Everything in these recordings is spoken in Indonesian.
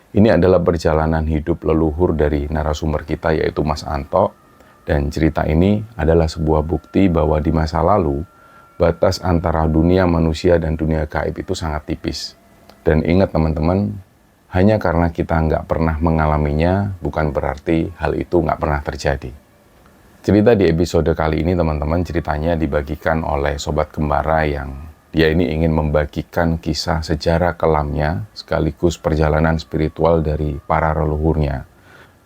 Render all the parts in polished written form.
Ini adalah perjalanan hidup leluhur dari narasumber kita yaitu Mas Anto. Dan cerita ini adalah sebuah bukti bahwa di masa lalu, batas antara dunia manusia dan dunia gaib itu sangat tipis. Dan ingat teman-teman, hanya karena kita nggak pernah mengalaminya, bukan berarti hal itu nggak pernah terjadi. Cerita di episode kali ini teman-teman ceritanya dibagikan oleh Sobat Kembara yang dia ini ingin membagikan kisah sejarah kelamnya sekaligus perjalanan spiritual dari para leluhurnya.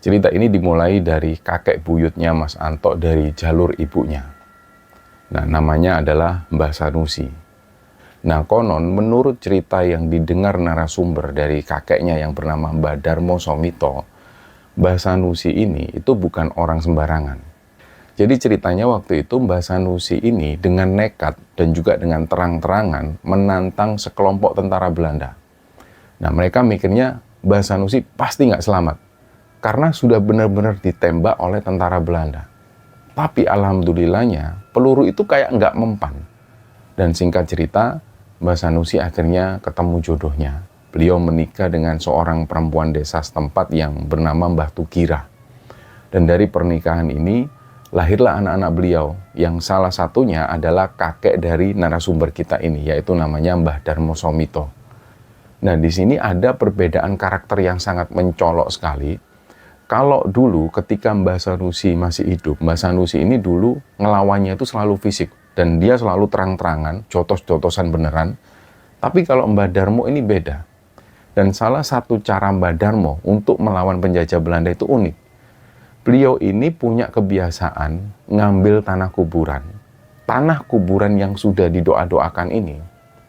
Cerita ini dimulai dari kakek buyutnya Mas Anto dari jalur ibunya. Nah, namanya adalah Mbah Sanusi. Nah, konon menurut cerita yang didengar narasumber dari kakeknya yang bernama Mbah Darmo Somito, Mbah Sanusi ini itu bukan orang sembarangan. Jadi ceritanya waktu itu Mbah Sanusi ini dengan nekat dan juga dengan terang-terangan menantang sekelompok tentara Belanda. Nah, mereka mikirnya Mbah Sanusi pasti nggak selamat karena sudah benar-benar ditembak oleh tentara Belanda. Tapi alhamdulillahnya peluru itu kayak nggak mempan. Dan singkat cerita, Mbah Sanusi akhirnya ketemu jodohnya. Beliau menikah dengan seorang perempuan desa setempat yang bernama Mbah Tugira. Dan dari pernikahan ini lahirlah anak-anak beliau, yang salah satunya adalah kakek dari narasumber kita ini, yaitu namanya Mbah Darmo Somito. Nah, di sini ada perbedaan karakter yang sangat mencolok sekali. Kalau dulu ketika Mbah Sanusi masih hidup, Mbah Sanusi ini dulu ngelawannya itu selalu fisik, dan dia selalu terang-terangan, jotos-jotosan beneran. Tapi kalau Mbah Darmo ini beda. Dan salah satu cara Mbah Darmo untuk melawan penjajah Belanda itu unik. Beliau ini punya kebiasaan ngambil tanah kuburan. Tanah kuburan yang sudah didoa-doakan ini,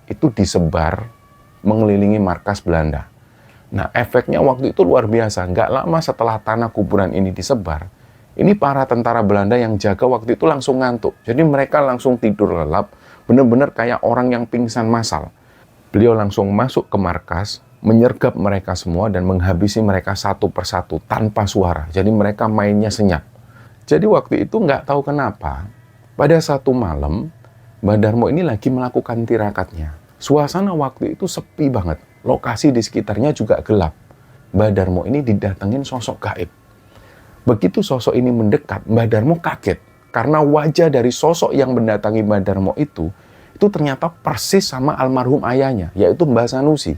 itu disebar mengelilingi markas Belanda. Nah, efeknya waktu itu luar biasa. Nggak lama setelah tanah kuburan ini disebar, ini para tentara Belanda yang jaga waktu itu langsung ngantuk. Jadi mereka langsung tidur lelap, benar-benar kayak orang yang pingsan massal. Beliau langsung masuk ke markas, menyergap mereka semua dan menghabisi mereka satu persatu tanpa suara. Jadi mereka mainnya senyap. Jadi waktu itu nggak tahu kenapa, pada satu malam, Mbah Darmo ini lagi melakukan tirakatnya. Suasana waktu itu sepi banget. Lokasi di sekitarnya juga gelap. Mbah Darmo ini didatengin sosok gaib. Begitu sosok ini mendekat, Mbah Darmo kaget. Karena wajah dari sosok yang mendatangi Mbah Darmo itu ternyata persis sama almarhum ayahnya, yaitu Mbah Sanusi.